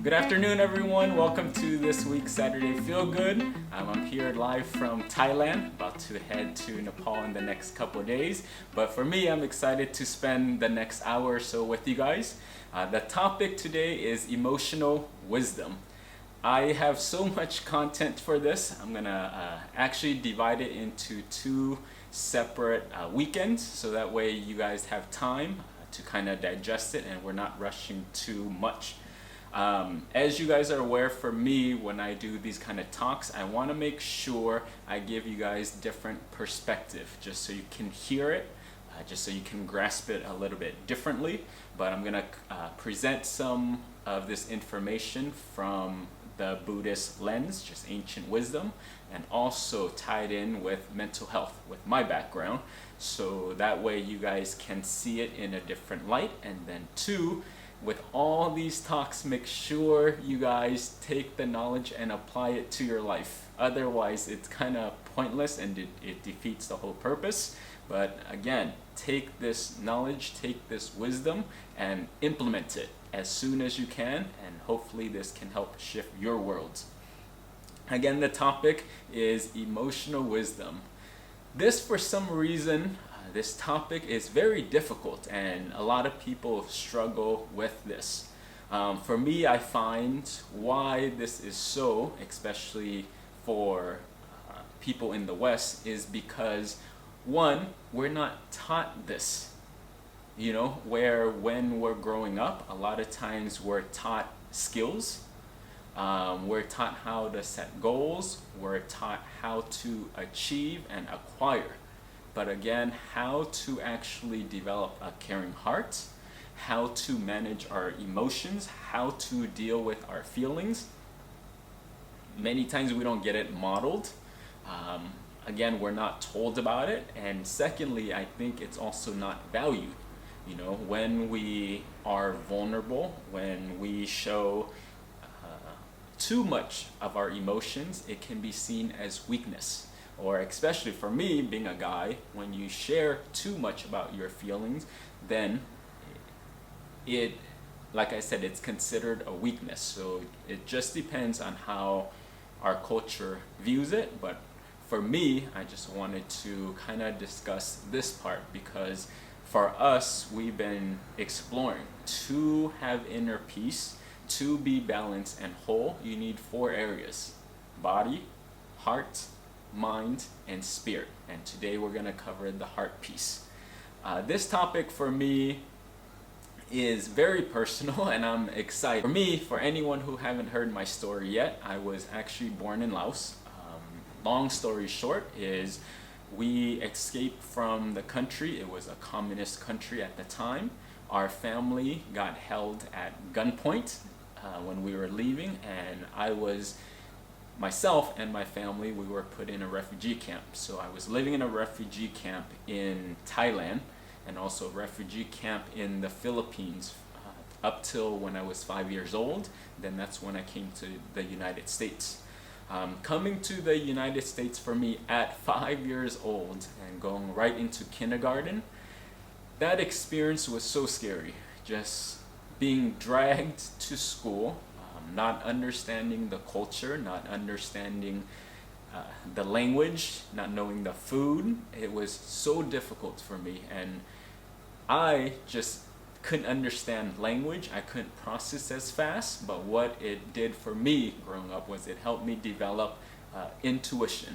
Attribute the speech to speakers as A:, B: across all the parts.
A: Good afternoon, everyone. Welcome to this week's Saturday Feel Good. I'm here live from Thailand, about to head to Nepal in the next couple of days. But for me, I'm excited to spend the next hour or so with you guys. The topic today is emotional wisdom. I have so much content for this. I'm gonna actually divide it into two separate weekends, so that way you guys have time to kind of digest it and we're not rushing too much. As you guys are aware, for me, when I do these kind of talks, I want to make sure I give you guys different perspective, just so you can hear it, just so you can grasp it a little bit differently. But I'm going to present some of this information from the Buddhist lens, just ancient wisdom, and also tied in with mental health, with my background, so that way you guys can see it in a different light. And then two, with all these talks, make sure you guys take the knowledge and apply it to your life. Otherwise, it's kind of pointless and it defeats the whole purpose. But again, take this knowledge, take this wisdom, and implement it as soon as you can, and hopefully this can help shift your world. Again, the topic is emotional wisdom. This, for some reason, this topic is very difficult, and a lot of people struggle with this. For me, I find why this is so, especially for people in the West, is because one, we're not taught this. Where when we're growing up, a lot of times we're taught skills. We're taught how to set goals. We're taught how to achieve and acquire. But again, how to actually develop a caring heart, how to manage our emotions, how to deal with our feelings. Many times we don't get it modeled. Again, we're not told about it. And secondly, I think it's also not valued. When we are vulnerable, when we show too much of our emotions, it can be seen as weakness. Or especially for me, being a guy, when you share too much about your feelings, then like I said, it's considered a weakness. So it just depends on how our culture views it. But for me, I just wanted to kind of discuss this part, because for us, we've been exploring to have inner peace, to be balanced and whole. You need 4 areas: body, heart, mind, and spirit. And today we're going to cover the heart piece. This topic for me is very personal, and I'm excited. For me, for anyone who haven't heard my story yet, I was actually born in Laos. Long story short is we escaped from the country. It was a communist country at the time. Our family got held at gunpoint when we were leaving, and myself and my family, we were put in a refugee camp. So I was living in a refugee camp in Thailand, and also a refugee camp in the Philippines up till when I was 5 years old. Then that's when I came to the United States. Coming to the United States for me at 5 years old and going right into kindergarten, that experience was so scary. Just being dragged to school, not understanding the culture, not understanding the language, not knowing the food. It was so difficult for me, and I just couldn't understand language. I couldn't process as fast, but what it did for me growing up was it helped me develop intuition,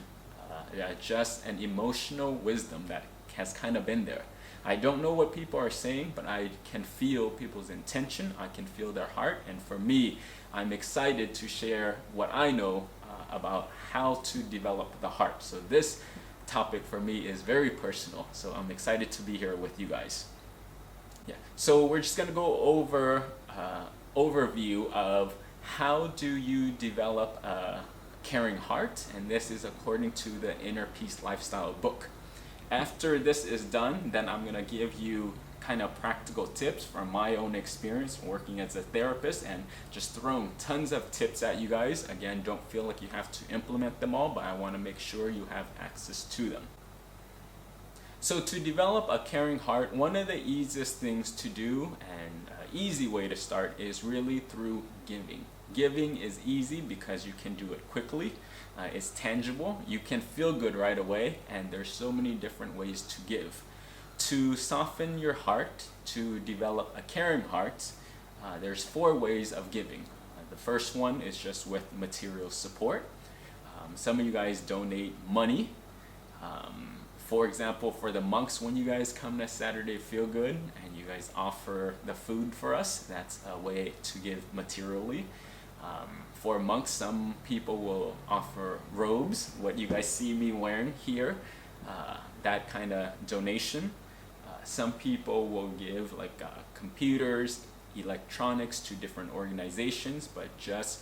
A: just an emotional wisdom that has kind of been there. I don't know what people are saying, but I can feel people's intention. I can feel their heart. And for me, I'm excited to share what I know about how to develop the heart. So this topic for me is very personal. So I'm excited to be here with you guys. Yeah. So we're just going to go over overview of how do you develop a caring heart. And this is according to the Inner Peace Lifestyle book. After this is done, then I'm going to give you kind of practical tips from my own experience working as a therapist, and just throwing tons of tips at you guys. Again, don't feel like you have to implement them all, but I want to make sure you have access to them. So to develop a caring heart, one of the easiest things to do and easy way to start is really through giving. Giving is easy because you can do it quickly. It's tangible. You can feel good right away, and there's so many different ways to give. To soften your heart, to develop a caring heart, there's 4 ways of giving. The first one is just with material support. Some of you guys donate money. For example, for the monks, when you guys come to Saturday Feel Good and you guys offer the food for us, that's a way to give materially. For monks, some people will offer robes, what you guys see me wearing here, that kind of donation. Some people will give like computers, electronics to different organizations, but just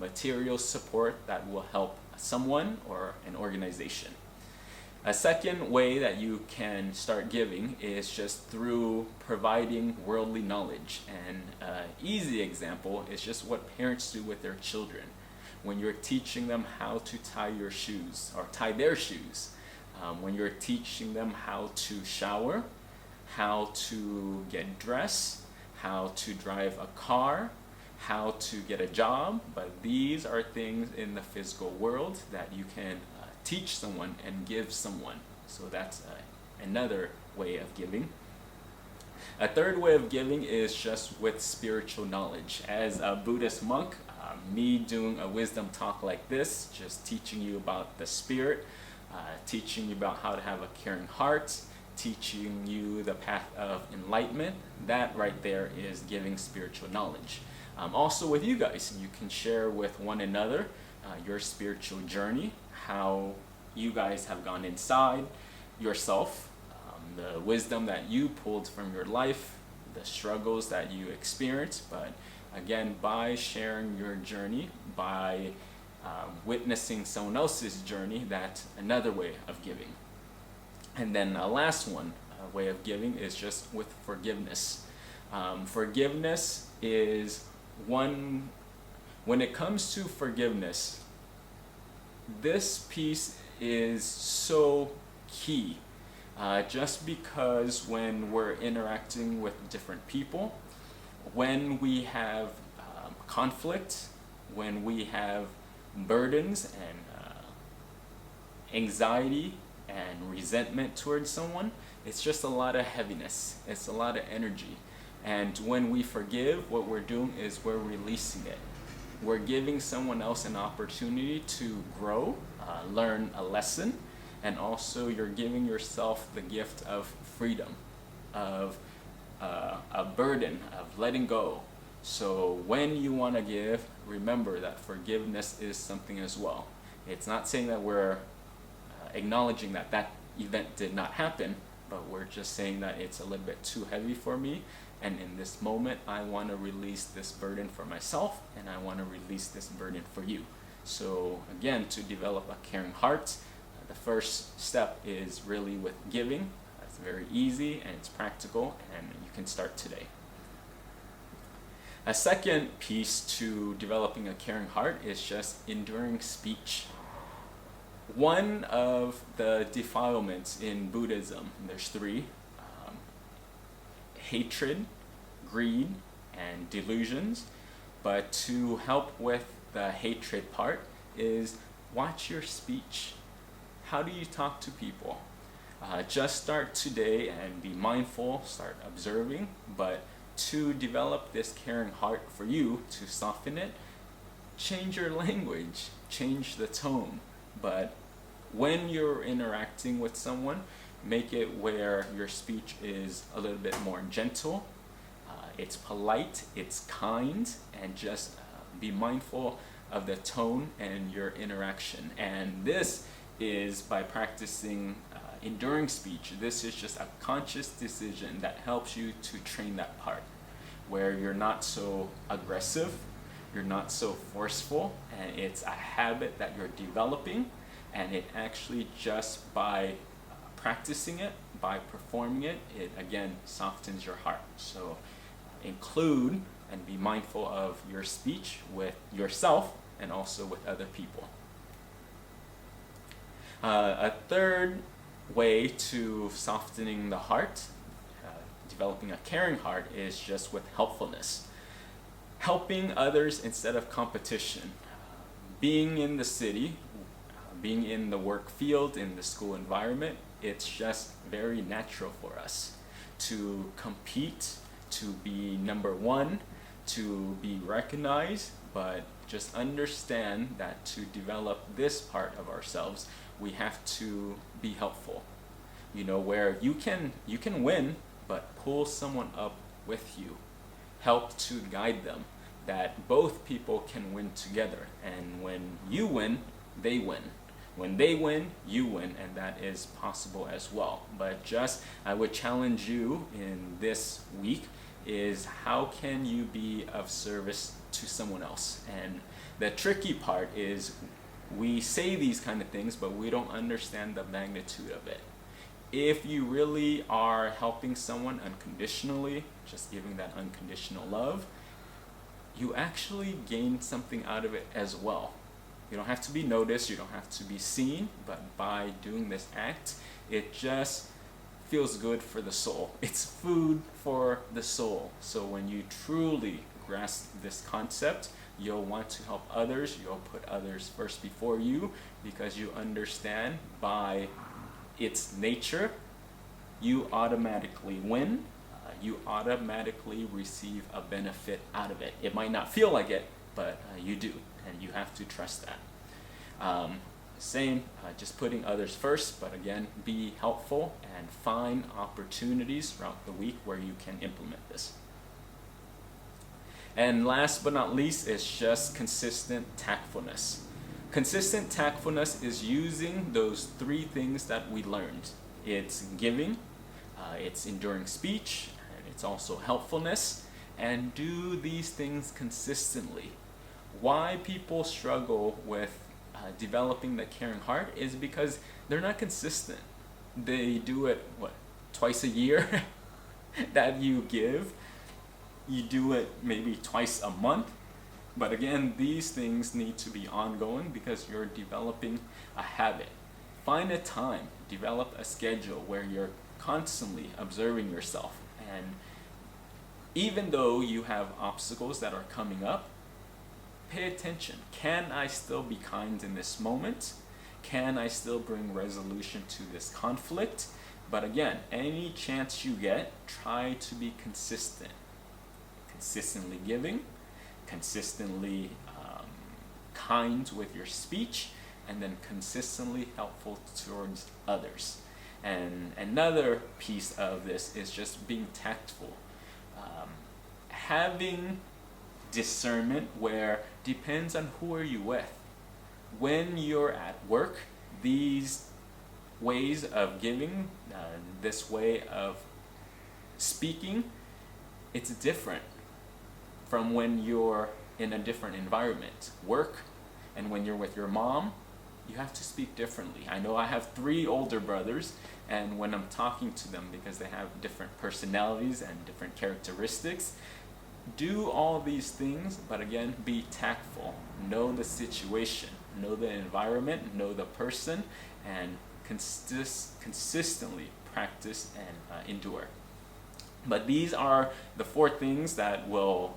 A: material support that will help someone or an organization. A second way that you can start giving is just through providing worldly knowledge. And an easy example is just what parents do with their children. When you're teaching them how to tie your shoes or tie their shoes, when you're teaching them how to shower, how to get dressed, how to drive a car, how to get a job, but these are things in the physical world that you can teach someone and give someone. So that's another way of giving. A third way of giving is just with spiritual knowledge. As a Buddhist monk, me doing a wisdom talk like this, just teaching you about the spirit, teaching you about how to have a caring heart, teaching you the path of enlightenment, that right there is giving spiritual knowledge. Also with you guys, you can share with one another your spiritual journey, how you guys have gone inside yourself, the wisdom that you pulled from your life, the struggles that you experienced. But again, by sharing your journey, by witnessing someone else's journey, that's another way of giving. And then a last one, way of giving is just with forgiveness. Forgiveness is one, when it comes to forgiveness, this piece is so key. Just because when we're interacting with different people, when we have conflict, when we have burdens and anxiety and resentment towards someone, it's just a lot of heaviness. It's a lot of energy. And when we forgive, what we're doing is we're releasing it. We're giving someone else an opportunity to grow, learn a lesson, and also you're giving yourself the gift of freedom, of a burden, of letting go. So when you want to give, remember that forgiveness is something as well. It's not saying that we're acknowledging that that event did not happen, but we're just saying that it's a little bit too heavy for me, and in this moment I want to release this burden for myself, and I want to release this burden for you. So again, to develop a caring heart, the first step is really with giving. It's very easy and it's practical, and you can start today. A second piece to developing a caring heart is just enduring speech. One of the defilements in Buddhism, there's 3, hatred, greed, and delusions. But to help with the hatred part is watch your speech. How do you talk to people? Just start today and be mindful, start observing, but to develop this caring heart for you, to soften it, change your language, change the tone. But when you're interacting with someone, make it where your speech is a little bit more gentle, it's polite, it's kind, and just be mindful of the tone and your interaction. And this is by practicing enduring speech. This is just a conscious decision that helps you to train that part, where you're not so aggressive, you're not so forceful, and it's a habit that you're developing. And it actually, just by practicing it, by performing it, it again softens your heart. So include and be mindful of your speech with yourself and also with other people. A third way to softening the heart, developing a caring heart, is just with helpfulness. helping others instead of competition. Being in the city, being in the work field, in the school environment, it's just very natural for us to compete, to be number one, to be recognized, but just understand that to develop this part of ourselves, we have to be helpful. You know, where you can win, but pull someone up with you. Help to guide them, that both people can win together. And when you win, they win. When they win, you win, and that is possible as well. But just, I would challenge you in this week is how can you be of service to someone else? And the tricky part is we say these kind of things, but we don't understand the magnitude of it. If you really are helping someone unconditionally, just giving that unconditional love, you actually gain something out of it as well. You don't have to be noticed, you don't have to be seen, but by doing this act, it just feels good for the soul. It's food for the soul. So when you truly grasp this concept, you'll want to help others, you'll put others first before you, because you understand by its nature, you automatically win, you automatically receive a benefit out of it. It might not feel like it, but you do, and you have to trust that. Just putting others first, but again, be helpful and find opportunities throughout the week where you can implement this. And last but not least is just consistent tactfulness. Consistent tactfulness is using those three things that we learned. It's giving, it's enduring speech, and it's also helpfulness. And do these things consistently. Why people struggle with developing the caring heart is because they're not consistent. They do it, twice a year that you give. You do it maybe twice a month. But again, these things need to be ongoing because you're developing a habit. Find a time, develop a schedule where you're constantly observing yourself. And even though you have obstacles that are coming up, pay attention. Can I still be kind in this moment? Can I still bring resolution to this conflict? But again, any chance you get, try to be consistent. Consistently giving, consistently kind with your speech, and then consistently helpful towards others. And another piece of this is just being tactful. Having discernment where depends on who are you with. When you're at work, these ways of giving, this way of speaking, it's different from when you're in a different environment. Work, and when you're with your mom, you have to speak differently. I know I have 3 older brothers, and when I'm talking to them, because they have different personalities and different characteristics, do all these things, but again, be tactful. Know the situation, know the environment, know the person, and consistently practice and endure. But these are the 4 things that will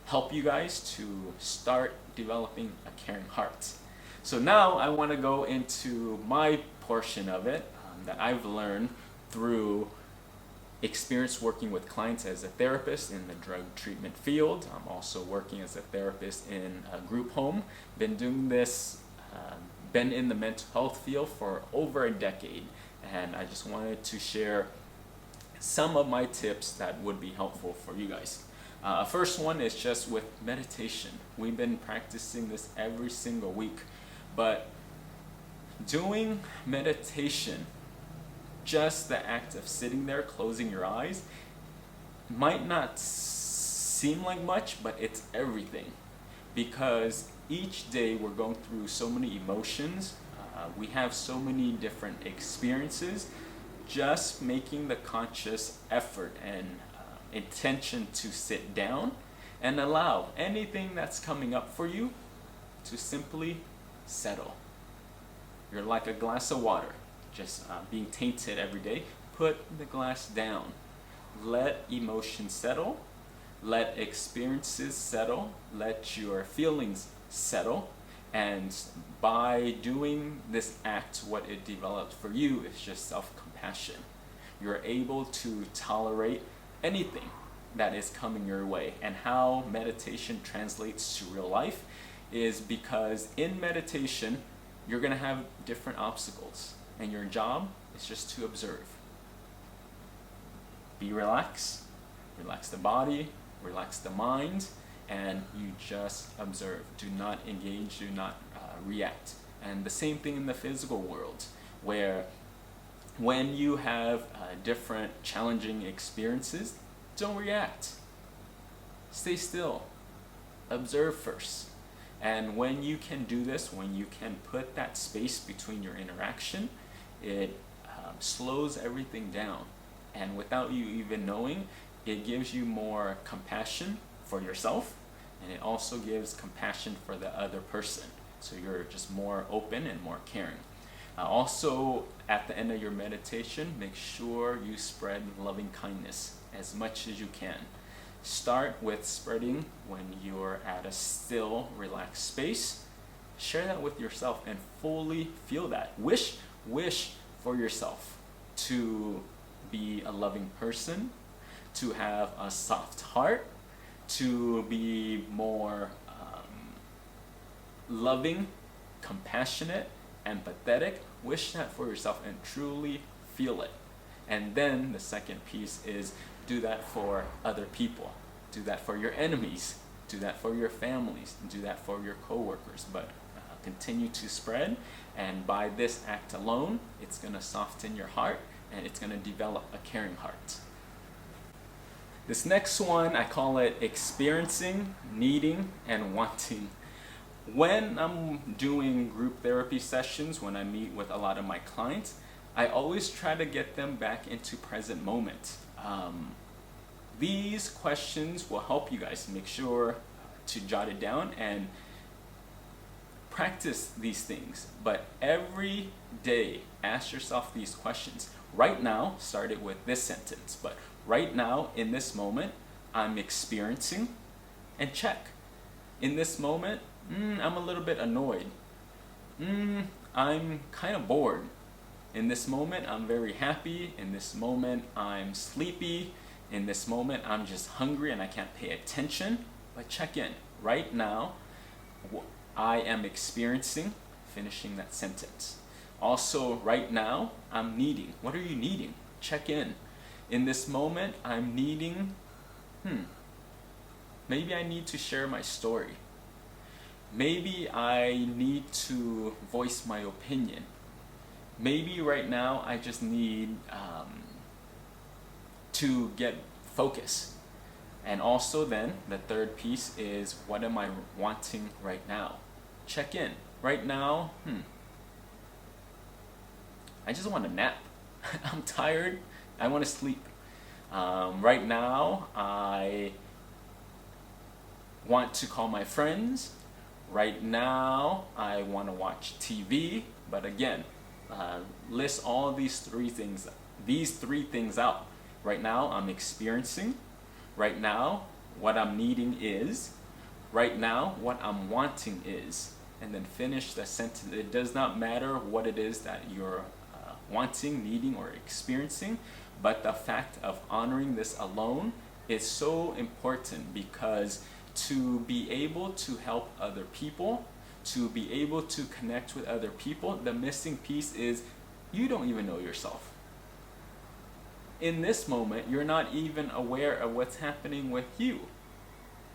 A: help you guys to start developing a caring heart. So now I want to go into my portion of it that I've learned through experience working with clients as a therapist in the drug treatment field. I'm also working as a therapist in a group home. Been doing this, been in the mental health field for over a decade, and I just wanted to share some of my tips that would be helpful for you guys. First one is just with meditation. We've been practicing this every single week, but doing meditation, just the act of sitting there, closing your eyes, might not seem like much, but it's everything. Because each day we're going through so many emotions, we have so many different experiences. Just making the conscious effort and intention to sit down and allow anything that's coming up for you to simply settle. You're like a glass of water, just being tainted every day. Put the glass down. Let emotion settle. Let experiences settle, let your feelings settle, and by doing this act, what it develops for you is just self-compassion. You're able to tolerate anything that is coming your way. And how meditation translates to real life is because in meditation, you're going to have different obstacles, and your job is just to observe. Be relaxed, relax the body, relax the mind, and you just observe. Do not engage, do not react. And the same thing in the physical world, where when you have different challenging experiences, don't react. Stay still. Observe first. And when you can do this, when you can put that space between your interaction, it slows everything down. And without you even knowing, it gives you more compassion for yourself, and it also gives compassion for the other person. So you're just more open and more caring. Also, at the end of your meditation, make sure you spread loving kindness as much as you can. Start with spreading when you're at a still, relaxed space. Share that with yourself and fully feel that. Wish for yourself to be a loving person, to have a soft heart, to be more loving, compassionate, empathetic. Wish that for yourself and truly feel it. And then the second piece is do that for other people. Do that for your enemies. Do that for your families. Do that for your coworkers. But continue to spread, and by this act alone, it's going to soften your heart, and it's going to develop a caring heart. This next one, I call it experiencing, needing, and wanting. When I'm doing group therapy sessions, when I meet with a lot of my clients, I always try to get them back into present moment. These questions will help you guys make sure to jot it down and practice these things. But every day, ask yourself these questions. Right now, start it with this sentence, but right now, in this moment, I'm experiencing, and check. In this moment, I'm a little bit annoyed. I'm kind of bored. In this moment, I'm very happy. In this moment, I'm sleepy. In this moment, I'm just hungry and I can't pay attention. But check in. Right now, I am experiencing, finishing that sentence. Also, right now, I'm needing. What are you needing? Check in. In this moment, I'm needing, maybe I need to share my story. Maybe I need to voice my opinion. Maybe right now I just need to get focus. And also then, the third piece is, what am I wanting right now? Check in. Right now, I just want a nap. I'm tired. I want to sleep. Right now, I want to call my friends. Right now, I want to watch TV. But again, list all these three things out. Right now, I'm experiencing. Right now, what I'm needing is. Right now, what I'm wanting is. And then finish the sentence. It does not matter what it is that you're wanting, needing, or experiencing, but the fact of honoring this alone is so important, because to be able to help other people, to be able to connect with other people, the missing piece is you don't even know yourself. In this moment, you're not even aware of what's happening with you,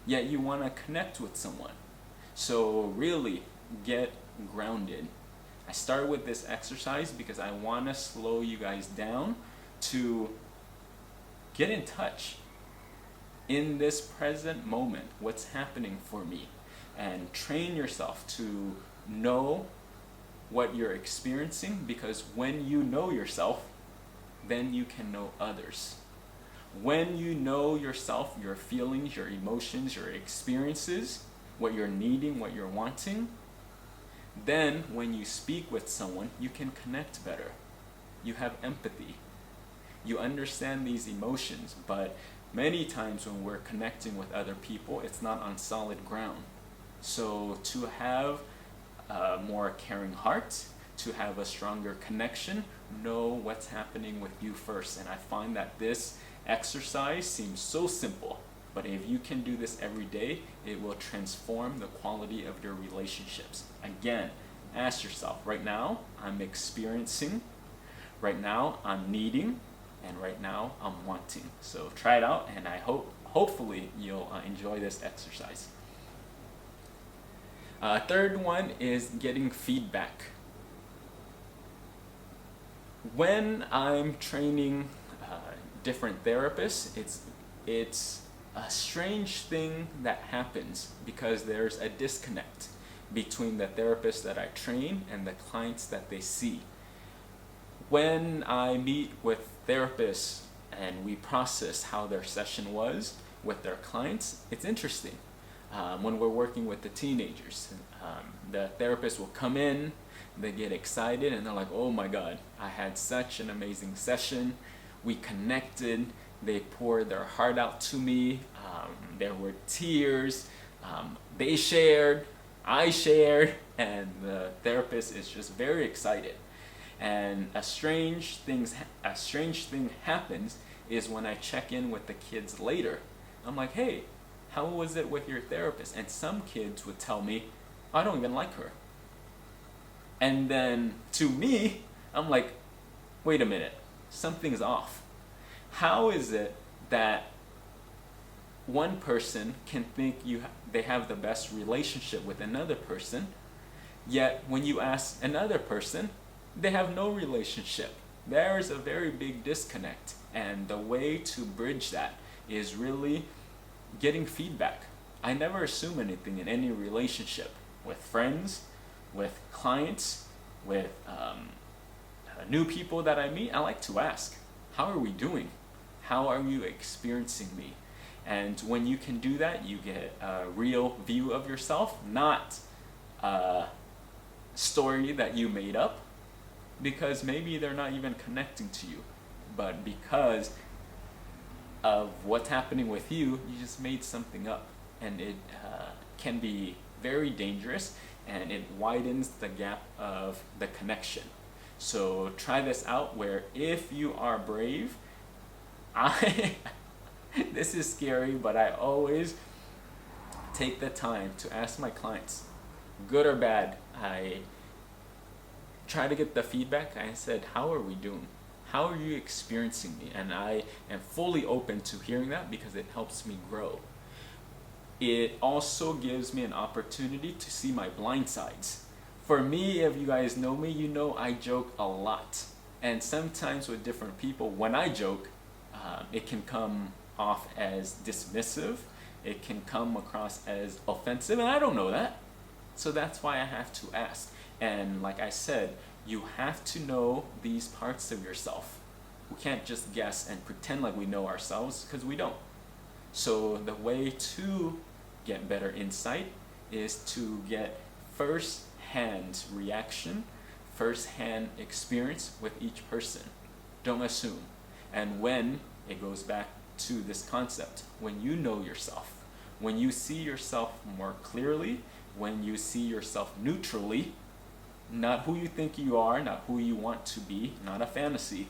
A: yet you want to connect with someone. So really get grounded. I started with this exercise because I want to slow you guys down to get in touch in this present moment, what's happening for me, and train yourself to know what you're experiencing, because when you know yourself, then you can know others. When you know yourself, your feelings, your emotions, your experiences, what you're needing, what you're wanting, then when you speak with someone, you can connect better. You have empathy. You understand these emotions, but many times when we're connecting with other people, it's not on solid ground. So to have a more caring heart, to have a stronger connection, know what's happening with you first. And I find that this exercise seems so simple, but if you can do this every day, it will transform the quality of your relationships. Again, ask yourself, right now I'm experiencing, right now I'm needing, and right now I'm wanting. So try it out, and I hopefully you'll enjoy this exercise. Third one is getting feedback. When I'm training different therapists, it's a strange thing that happens because there's a disconnect between the therapists that I train and the clients that they see. When I meet with therapists and we process how their session was with their clients, it's interesting. When we're working with the teenagers, the therapist will come in, they get excited, and they're like, oh my God, I had such an amazing session. We connected, they poured their heart out to me, there were tears, they shared, I shared, and the therapist is just very excited. And a strange thing happens is when I check in with the kids later. I'm like, hey, how was it with your therapist? And some kids would tell me, I don't even like her. And then to me, I'm like, wait a minute, something's off. How is it that one person can think they have the best relationship with another person, yet when you ask another person, they have no relationship? There's a very big disconnect, and the way to bridge that is really getting feedback. I never assume anything in any relationship, with friends, with clients, with new people that I meet. I like to ask, how are we doing? How are you experiencing me? And when you can do that, you get a real view of yourself, not a story that you made up, because maybe they're not even connecting to you, but because of what's happening with you, you just made something up, and it can be very dangerous, and it widens the gap of the connection. So try this out, where if you are brave, this is scary, but I always take the time to ask my clients, good or bad. I try to get the feedback. I said, how are we doing? How are you experiencing me? And I am fully open to hearing that because it helps me grow. It also gives me an opportunity to see my blind sides. For me, if you guys know me, you know I joke a lot. And sometimes with different people, when I joke, it can come off as dismissive. It can come across as offensive, and I don't know that. So that's why I have to ask. And like I said, you have to know these parts of yourself. We can't just guess and pretend like we know ourselves, because we don't. So the way to get better insight is to get first-hand reaction, first-hand experience with each person. Don't assume. And when it goes back to this concept, when you know yourself, when you see yourself more clearly, when you see yourself neutrally, not who you think you are, not who you want to be, not a fantasy,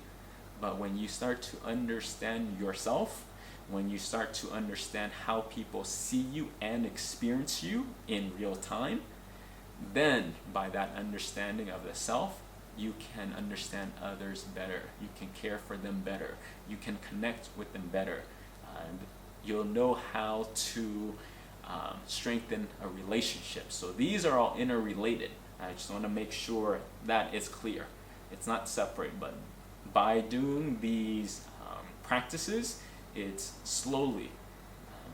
A: but when you start to understand yourself, when you start to understand how people see you and experience you in real time, then by that understanding of the self, you can understand others better. You can care for them better. You can connect with them better. And you'll know how to strengthen a relationship. So these are all interrelated. I just want to make sure that is clear. It's not separate, but by doing these practices, it's slowly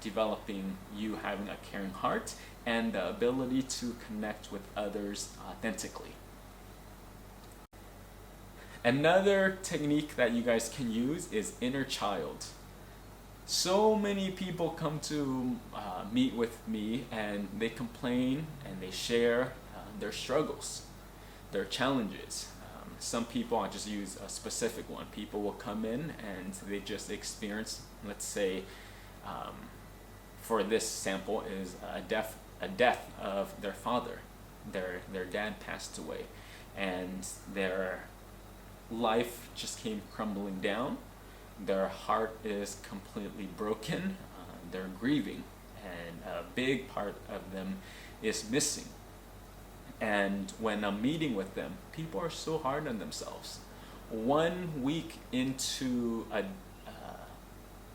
A: developing you having a caring heart and the ability to connect with others authentically. Another technique that you guys can use is inner child. So many people come to meet with me and they complain and they share their struggles, their challenges. some people, I'll just use a specific one. People will come in and they just experience, let's say, for this sample is a death of their father. Their dad passed away, and their life just came crumbling down. Their heart is completely broken. They're grieving, and a big part of them is missing. And when I'm meeting with them, people are so hard on themselves. 1 week into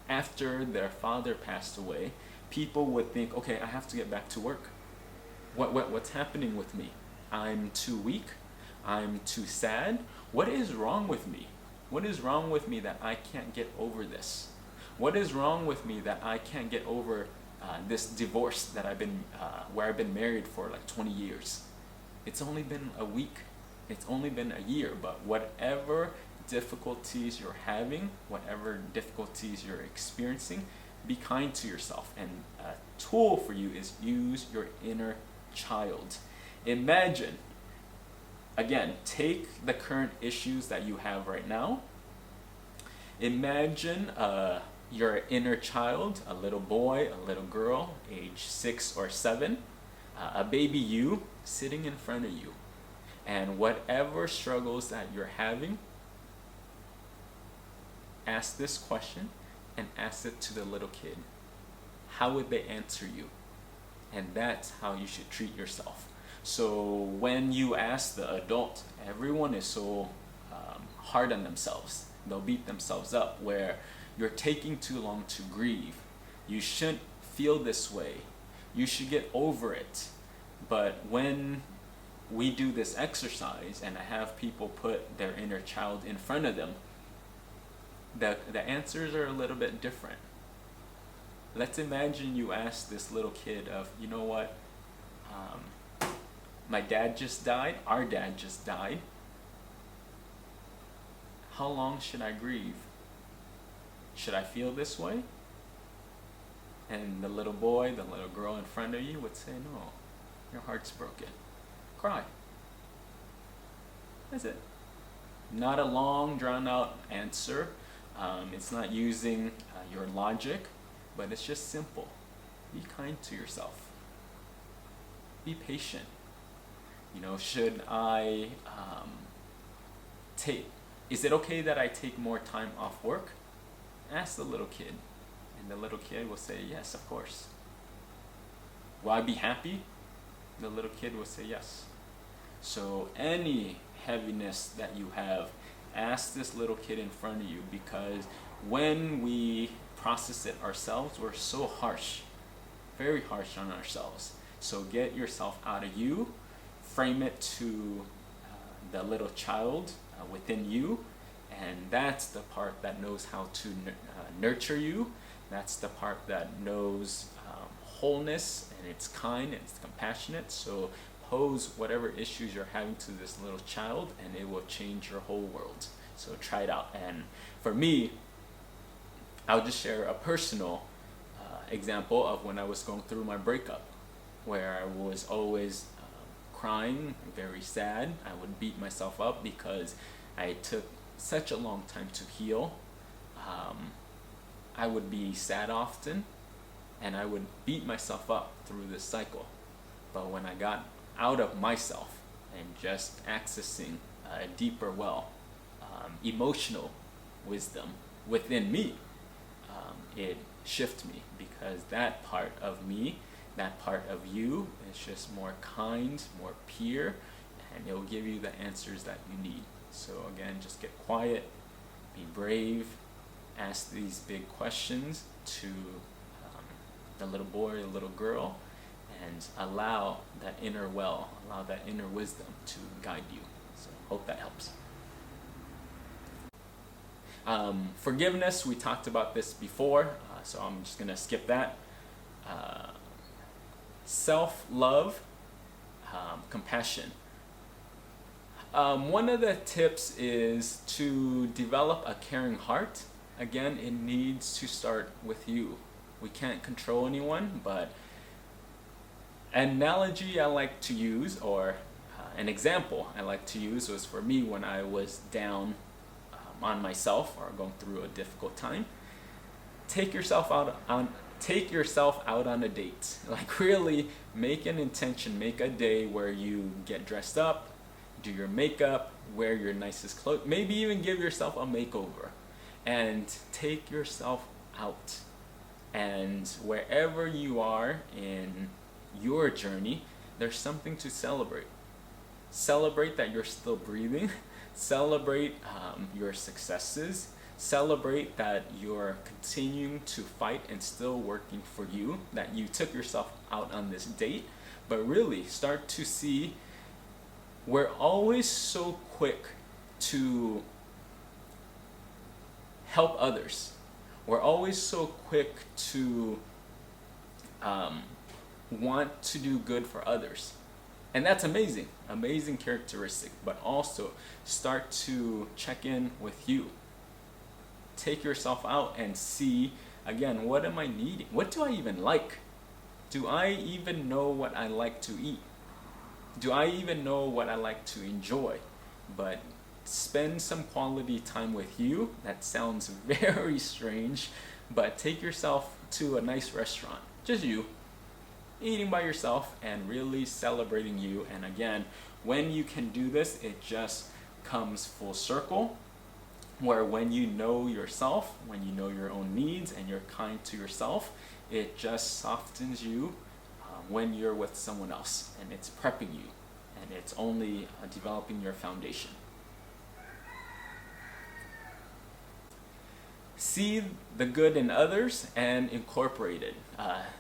A: after their father passed away, people would think, okay, I have to get back to work. What's happening with me? I'm too weak. I'm too sad. What is wrong with me? What is wrong with me that I can't get over this? What is wrong with me that I can't get over this divorce that where I've been married for like 20 years? It's only been a week. It's only been a year, but whatever difficulties you're having, whatever difficulties you're experiencing, be kind to yourself. And a tool for you is use your inner child. Imagine, again, take the current issues that you have right now. Imagine your inner child, a little boy, a little girl, age 6 or 7, a baby you sitting in front of you. And whatever struggles that you're having, ask this question and ask it to the little kid. How would they answer you? And that's how you should treat yourself. So when you ask the adult, everyone is so hard on themselves. They'll beat themselves up, where you're taking too long to grieve. You shouldn't feel this way. You should get over it. But when we do this exercise and I have people put their inner child in front of them, the answers are a little bit different. Let's imagine you ask this little kid of, you know what, my dad just died, our dad just died. How long should I grieve? Should I feel this way? And the little boy, the little girl in front of you would say, no, your heart's broken. Cry. That's it. Not a long, drawn-out answer. It's not using your logic, but it's just simple. Be kind to yourself. Be patient. You know, should I is it okay that I take more time off work? Ask the little kid. And the little kid will say, yes, of course. Will I be happy? The little kid will say, yes. So any heaviness that you have, ask this little kid in front of you, because when we process it ourselves, we're so harsh, very harsh on ourselves. So get yourself out of you, frame it to the little child within you, and that's the part that knows how to nurture you. That's the part that knows wholeness, and it's kind and it's compassionate. So pose whatever issues you're having to this little child, and it will change your whole world. So try it out. And for me, I'll just share a personal example of when I was going through my breakup, where I was always crying, very sad. I would beat myself up because I took such a long time to heal. I would be sad often, and I would beat myself up through this cycle. But when I got out of myself and just accessing a deeper well, emotional wisdom within me, it shifted me, because that part of me, that part of you is just more kind, more pure, and it will give you the answers that you need. So again, just get quiet, be brave, ask these big questions to the little boy, the little girl, and allow that inner well, allow that inner wisdom to guide you. So hope that helps. Forgiveness, we talked about this before, so I'm just going to skip that. Self-love, compassion. One of the tips is to develop a caring heart. Again, it needs to start with you. We can't control anyone, but an analogy I like to use, or an example I like to use was for me when I was down on myself or going through a difficult time. Take yourself out on a date. Like really make an intention, make a day where you get dressed up, do your makeup, wear your nicest clothes, maybe even give yourself a makeover, and take yourself out. And wherever you are in your journey, there's something to celebrate. Celebrate that you're still breathing. Celebrate your successes. Celebrate that you're continuing to fight and still working for you, that you took yourself out on this date. But really start to see we're always so quick to help others. We're always so quick to want to do good for others. And that's amazing characteristic, but also start to check in with you. Take yourself out and see, again, what am I needing? What do I even like? Do I even know what I like to eat? Do I even know what I like to enjoy? But spend some quality time with you. That sounds very strange, but take yourself to a nice restaurant, just you, eating by yourself and really celebrating you. And again, when you can do this, it just comes full circle, where when you know yourself, when you know your own needs and you're kind to yourself, it just softens you when you're with someone else, and it's prepping you, and it's only developing your foundation. See the good in others and incorporate it.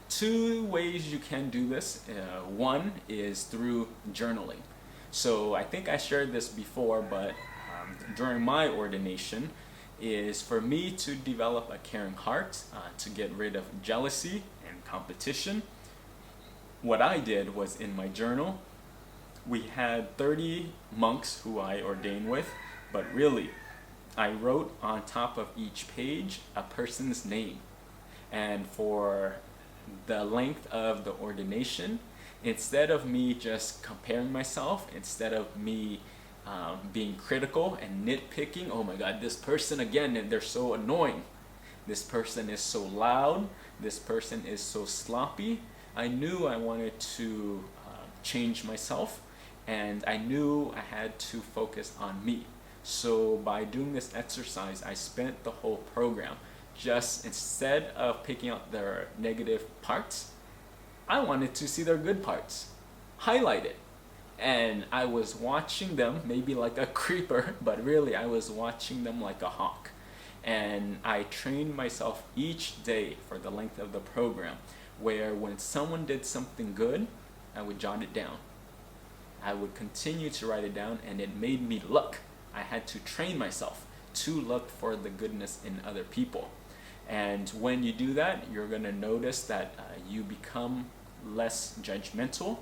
A: Two ways you can do this. One is through journaling. So I think I shared this before, but during my ordination is for me to develop a caring heart, to get rid of jealousy and competition. What I did was in my journal, we had 30 monks who I ordained with, but really I wrote on top of each page a person's name. And for the length of the ordination, instead of me just comparing myself, instead of me being critical and nitpicking, oh my God, this person again, and they're so annoying. This person is so loud. This person is so sloppy. I knew I wanted to change myself, and I knew I had to focus on me. So by doing this exercise, I spent the whole program just, instead of picking out their negative parts, I wanted to see their good parts, highlight it. And I was watching them maybe like a creeper, but really I was watching them like a hawk. And I trained myself each day for the length of the program, where when someone did something good, I would jot it down. I would continue to write it down, and it made me look. I had to train myself to look for the goodness in other people. And when you do that, you're going to notice that you become less judgmental,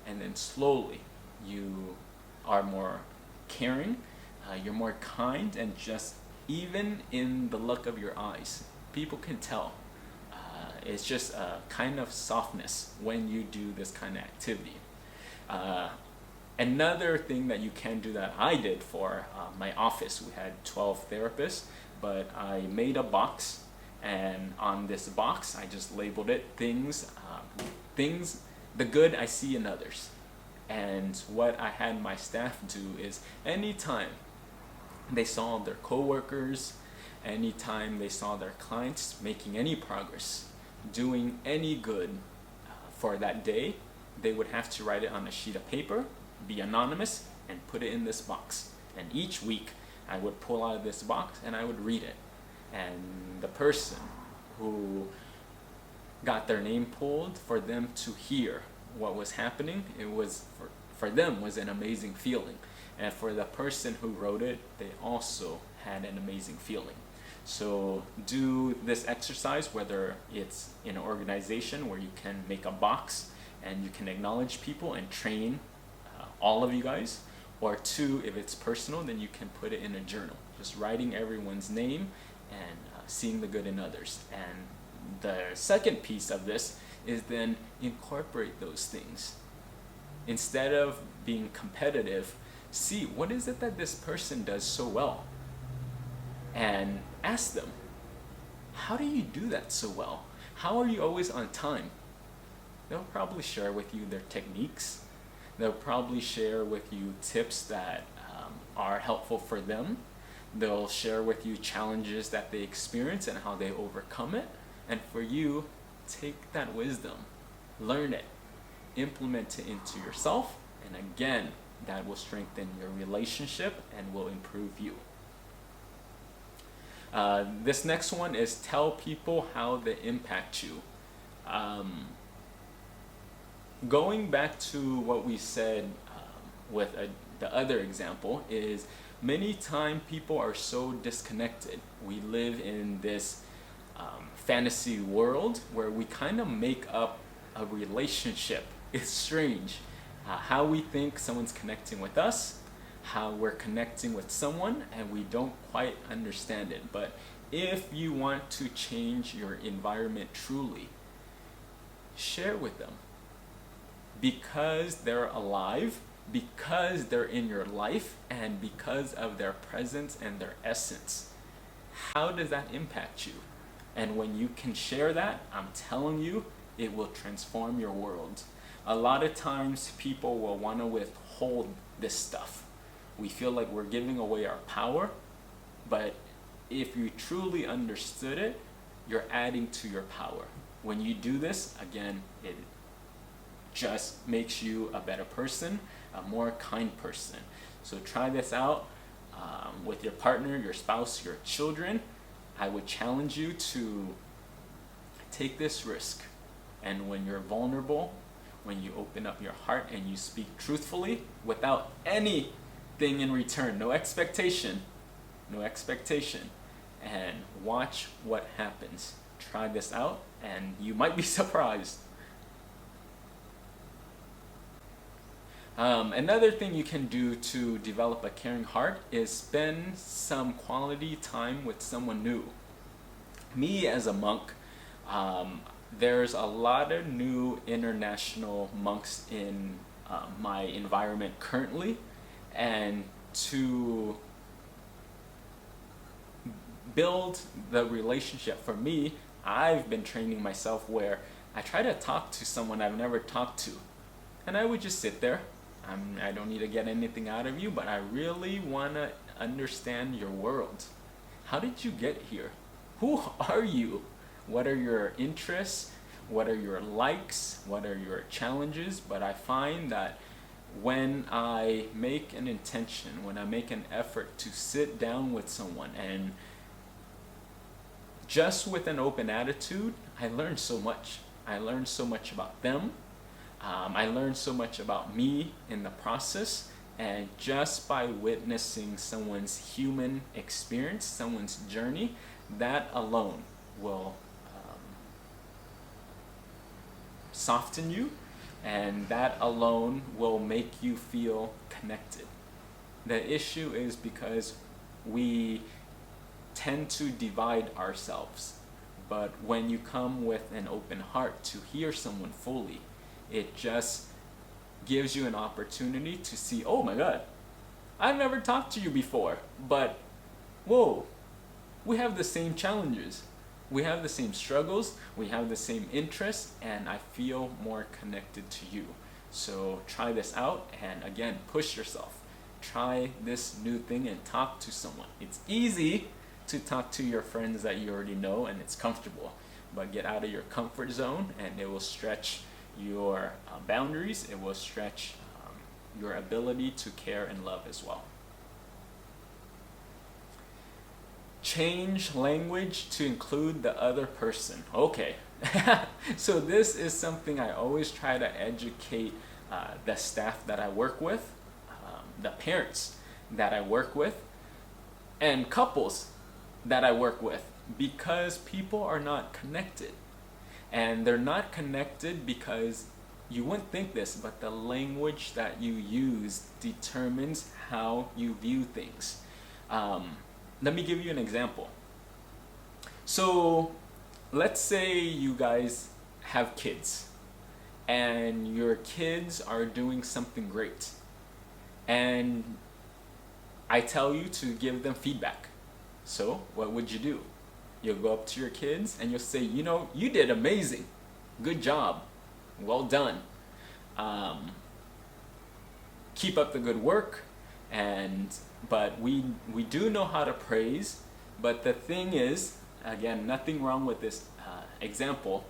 A: and then slowly you are more caring, you're more kind, and just even in the look of your eyes, people can tell. It's just a kind of softness when you do this kind of activity. Another thing that you can do that I did for my office, we had 12 therapists, but I made a box, and on this box I just labeled it things, the good I see in others. And what I had my staff do is anytime they saw their coworkers, anytime they saw their clients making any progress, doing any good for that day, they would have to write it on a sheet of paper, be anonymous, and put it in this box. And each week I would pull out of this box and I would read it. And the person who got their name pulled, for them to hear what was happening, it was for them was an amazing feeling. And for the person who wrote it, they also had an amazing feeling. So do this exercise, whether it's in an organization where you can make a box and you can acknowledge people and train all of you guys, or two, if it's personal, then you can put it in a journal, just writing everyone's name and seeing the good in others. And the second piece of this is then incorporate those things. Instead of being competitive, see what is it that this person does so well, and ask them, how do you do that so well? How are you always on time? They'll probably share with you their techniques. They'll probably share with you tips that are helpful for them. They'll share with you challenges that they experience and how they overcome it. And for you, take that wisdom, learn it, implement it into yourself, and again, that will strengthen your relationship and will improve you. This next one is tell people how they impact you. Going back to what we said with the other example is many times people are so disconnected. We live in this fantasy world where we kind of make up a relationship. It's strange how we think someone's connecting with us, how we're connecting with someone, and we don't quite understand it. But if you want to change your environment truly, share with them. Because they're alive, because they're in your life, and because of their presence and their essence. How does that impact you? And when you can share that, I'm telling you, it will transform your world. A lot of times people will want to withhold this stuff. We feel like we're giving away our power, but if you truly understood it, you're adding to your power. When you do this, again, it just makes you a better person, a more kind person. So try this out with your partner, your spouse, your children. I would challenge you to take this risk. And when you're vulnerable, when you open up your heart and you speak truthfully without anything in return, no expectation, and watch what happens. Try this out and you might be surprised. Another thing you can do to develop a caring heart is spend some quality time with someone new. Me as a monk, there's a lot of new international monks in my environment currently, and to build the relationship for me, I've been training myself where I try to talk to someone I've never talked to, and I would just sit there. I don't need to get anything out of you, but I really want to understand your world. How did you get here? Who are you? What are your interests? What are your likes? What are your challenges? But I find that when I make an intention, when I make an effort to sit down with someone and just with an open attitude, I learn so much. I learn so much about them. I learned so much about me in the process, and just by witnessing someone's human experience, someone's journey, that alone will soften you, and that alone will make you feel connected. The issue is because we tend to divide ourselves, but when you come with an open heart to hear someone fully, it just gives you an opportunity to see, oh my God, I've never talked to you before, but whoa, we have the same challenges, we have the same struggles, we have the same interests, and I feel more connected to you. So try this out, and again, push yourself. Try this new thing and talk to someone. It's easy to talk to your friends that you already know and it's comfortable, but get out of your comfort zone and it will stretch your boundaries. It will stretch your ability to care and love as well. Change language to include the other person. Okay, so this is something I always try to educate the staff that I work with, the parents that I work with, and couples that I work with, because people are not connected. And they're not connected because you wouldn't think this, but the language that you use determines how you view things. Let me give you an example. So let's say you guys have kids and your kids are doing something great, and I tell you to give them feedback. So what would you do? You'll go up to your kids and you'll say, you know, you did amazing. Good job. Well done. Keep up the good work. But we do know how to praise. But the thing is, again, nothing wrong with this example,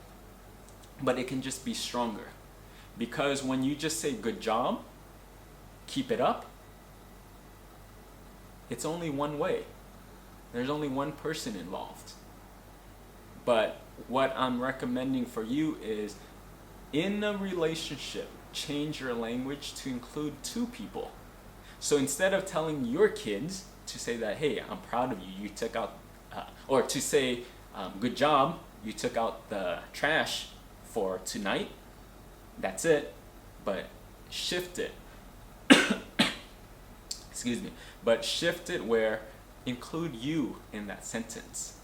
A: but it can just be stronger. Because when you just say good job, keep it up, it's only one way. There's only one person involved. But what I'm recommending for you is, in a relationship, change your language to include two people. So instead of telling your kids to say that, hey, I'm proud of you, you took out, or to say, good job, you took out the trash for tonight, that's it, but shift it. Excuse me. But shift it where include you in that sentence.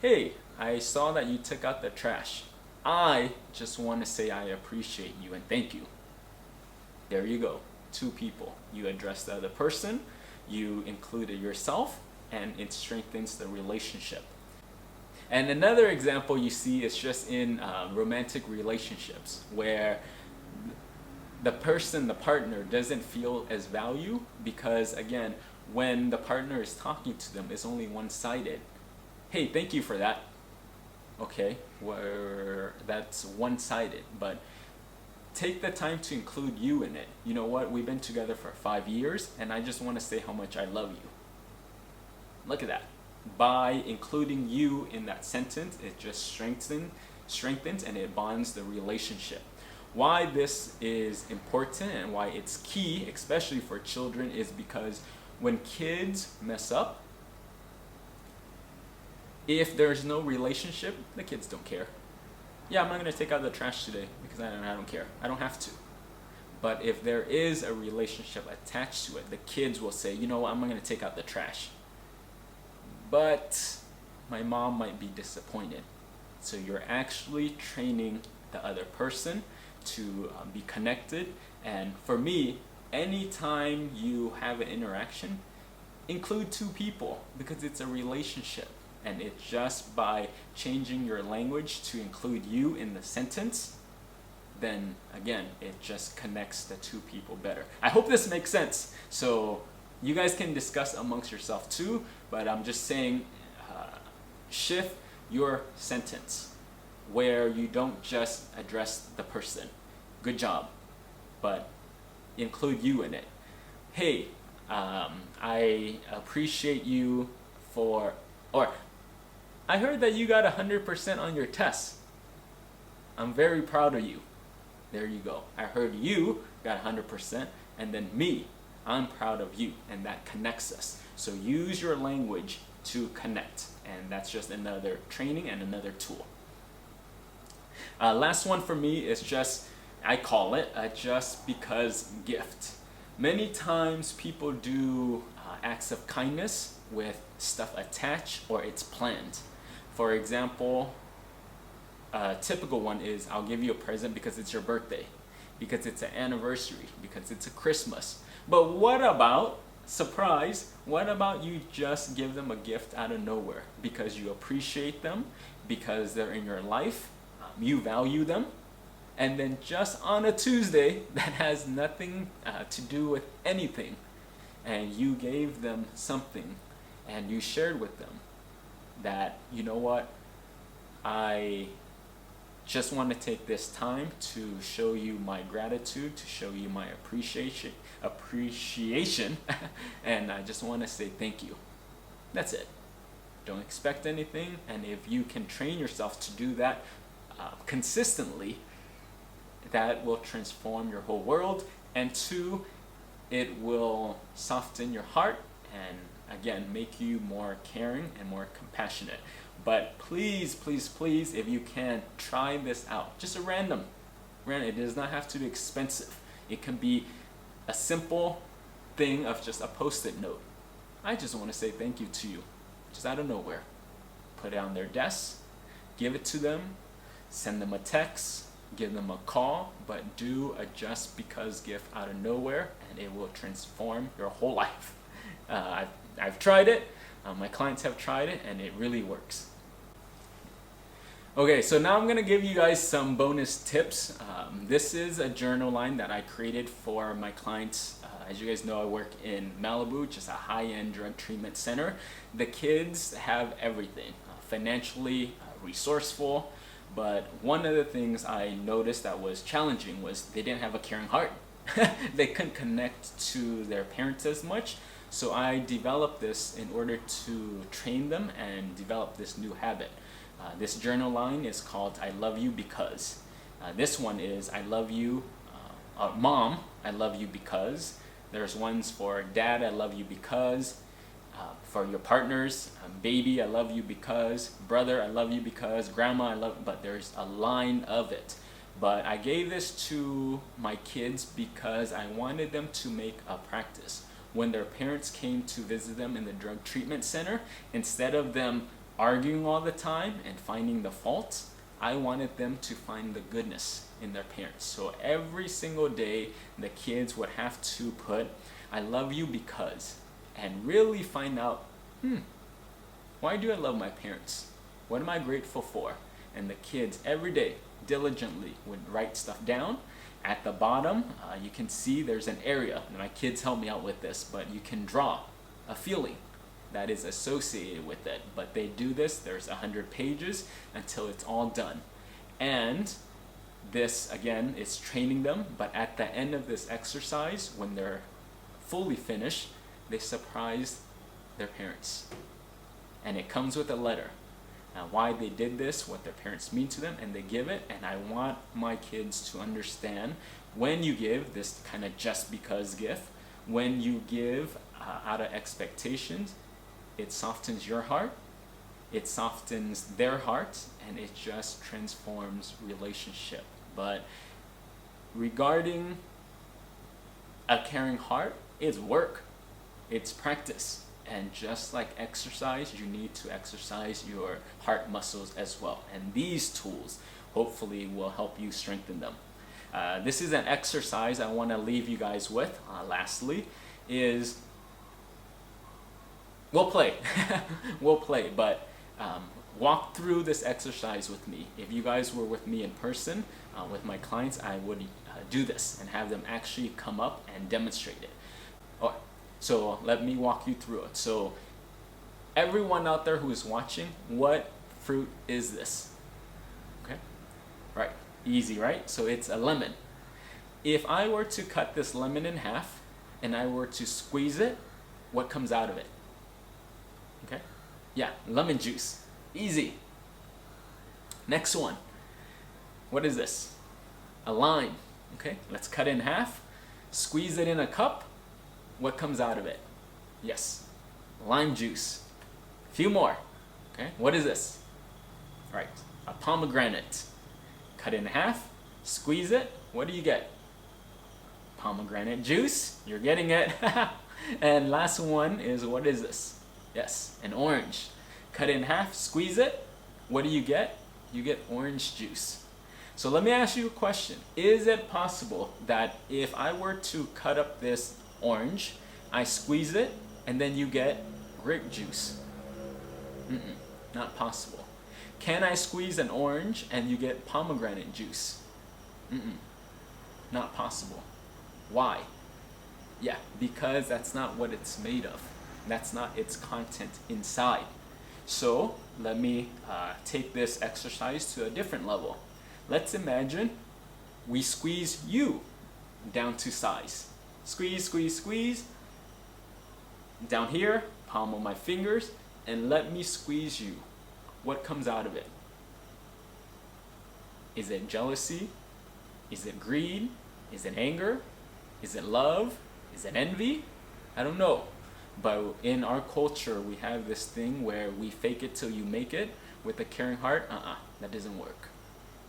A: Hey, I saw that you took out the trash. I just want to say I appreciate you and thank you. There you go. Two people. You address the other person, you included yourself, and it strengthens the relationship. And another example you see is just in romantic relationships, where the partner doesn't feel as valued because, again, when the partner is talking to them, it's only one-sided. Hey, thank you for that. Okay, that's one-sided, but take the time to include you in it. You know what? We've been together for 5 years, and I just want to say how much I love you. Look at that. By including you in that sentence, it just strengthens and it bonds the relationship. Why this is important and why it's key, especially for children, is because when kids mess up, if there's no relationship, the kids don't care. Yeah, I'm not going to take out the trash today because I don't care. I don't have to. But if there is a relationship attached to it, the kids will say, you know what, I'm not going to take out the trash. But my mom might be disappointed. So you're actually training the other person to be connected. And for me, anytime you have an interaction, include two people because it's a relationship. And it's just by changing your language to include you in the sentence, then again, it just connects the two people better. I hope this makes sense. So you guys can discuss amongst yourself too, but I'm just saying, shift your sentence where you don't just address the person, good job, but include you in it. Hey, I appreciate you for, or I heard that you got 100% on your test. I'm very proud of you. There you go. I heard you got 100%, and then me, I'm proud of you, and that connects us. So use your language to connect, and that's just another training and another tool. Last one for me is just, I call it a just because gift. Many times people do acts of kindness with stuff attached or it's planned. For example, a typical one is, I'll give you a present because it's your birthday, because it's an anniversary, because it's a Christmas. But what about, surprise, what about you just give them a gift out of nowhere because you appreciate them, because they're in your life, you value them, and then just on a Tuesday that has nothing to do with anything, and you gave them something and you shared with them that, you know what, I just want to take this time to show you my gratitude, to show you my appreciation, and I just want to say thank you. That's it. Don't expect anything, and if you can train yourself to do that consistently, that will transform your whole world, and two, it will soften your heart and again make you more caring and more compassionate. But please, please, please, if you can, try this out. Just a random. It does not have to be expensive. It can be a simple thing of just a post-it note. I just want to say thank you to you, just out of nowhere. Put it on their desk, give it to them, send them a text, give them a call, but do a just because gift out of nowhere, and it will transform your whole life. I've tried it, my clients have tried it, and it really works. Okay, so now I'm going to give you guys some bonus tips. This is a journal line that I created for my clients. As you guys know, I work in Malibu, which is a high-end drug treatment center. The kids have everything, financially resourceful, but one of the things I noticed that was challenging was they didn't have a caring heart. They couldn't connect to their parents as much, so I developed this in order to train them and develop this new habit. This journal line is called I Love You Because. This one is I love you, Mom, I love you because. There's ones for Dad, I love you because. For your partners, baby, I love you because. Brother, I love you because. Grandma, I love, but there's a line of it. But I gave this to my kids because I wanted them to make a practice. When their parents came to visit them in the drug treatment center, instead of them arguing all the time and finding the faults, I wanted them to find the goodness in their parents. So every single day, the kids would have to put, I love you because, and really find out, why do I love my parents? What am I grateful for? And the kids every day diligently would write stuff down. At the bottom, you can see there's an area, and my kids help me out with this, but you can draw a feeling that is associated with it. But they do this, there's 100 pages until it's all done. And this, again, is training them, but at the end of this exercise, when they're fully finished, they surprise their parents. And it comes with a letter. Why they did this, what their parents mean to them, and they give it. And I want my kids to understand when you give this kind of just because gift, when you give out of expectations, it softens your heart, it softens their hearts, and it just transforms relationship. But regarding a caring heart, it's work, it's practice. And just like exercise, you need to exercise your heart muscles as well. And these tools hopefully will help you strengthen them. This is an exercise I want to leave you guys with. Lastly, is we'll play. We'll play, but walk through this exercise with me. If you guys were with me in person, with my clients, I would do this and have them actually come up and demonstrate it. Oh, so let me walk you through it. So everyone out there who is watching, what fruit is this? Okay, right, easy, right? So it's a lemon. If I were to cut this lemon in half and I were to squeeze it, what comes out of it? Okay, yeah, lemon juice, easy. Next one, what is this? A lime. Okay, let's cut it in half, squeeze it in a cup. What comes out of it? Yes, lime juice. A few more. Okay, what is this? Right, a pomegranate. Cut it in half, squeeze it. What do you get? Pomegranate juice. You're getting it. And last one is, what is this? Yes, an orange. Cut it in half, squeeze it. What do you get? You get orange juice. So let me ask you a question. Is it possible that if I were to cut up this orange, I squeeze it, and then you get grape juice? Not possible. Can I squeeze an orange and you get pomegranate juice? Not possible. Why? Yeah, because that's not what it's made of. That's not its content inside. So let me take this exercise to a different level. Let's imagine we squeeze you down to size. Squeeze, squeeze, squeeze. Down here, palm of my fingers, and let me squeeze you. What comes out of it? Is it jealousy? Is it greed? Is it anger? Is it love? Is it envy? I don't know. But in our culture, we have this thing where we fake it till you make it. With a caring heart, that doesn't work.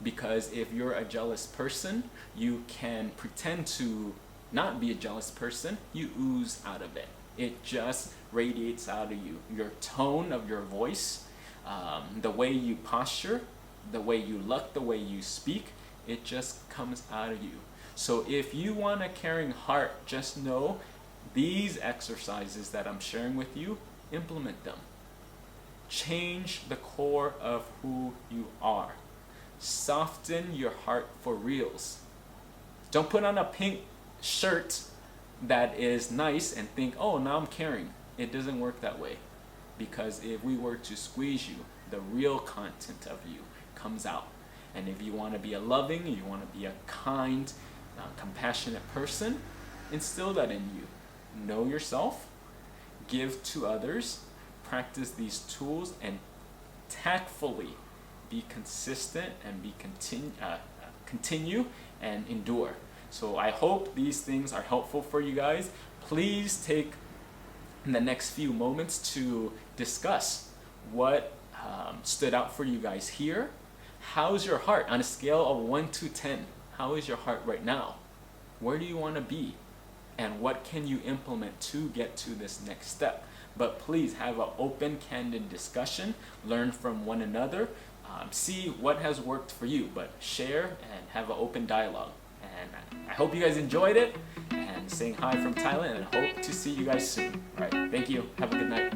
A: Because if you're a jealous person, you can pretend to not be a jealous person. You ooze out of it. It just radiates out of you. Your tone of your voice, the way you posture, the way you look, the way you speak, It just comes out of you. So if you want a caring heart, just know these exercises that I'm sharing with you, implement them. Change the core of who you are. Soften your heart for reals. Don't put on a pink shirt that is nice and think, oh, now I'm caring. It doesn't work that way. Because if we were to squeeze you, the real content of you comes out. And if you want to be a loving, you want to be a kind, compassionate person, instill that in you. Know yourself, give to others, practice these tools, and tactfully be consistent and continue and endure. So I hope these things are helpful for you guys. Please take the next few moments to discuss what stood out for you guys here. How's your heart on a scale of 1 to 10? How is your heart right now? Where do you want to be? And what can you implement to get to this next step? But please have an open, candid discussion. Learn from one another. See what has worked for you. But share and have an open dialogue. And I hope you guys enjoyed it. And saying hi from Thailand, and hope to see you guys soon. All right, thank you. Have a good night.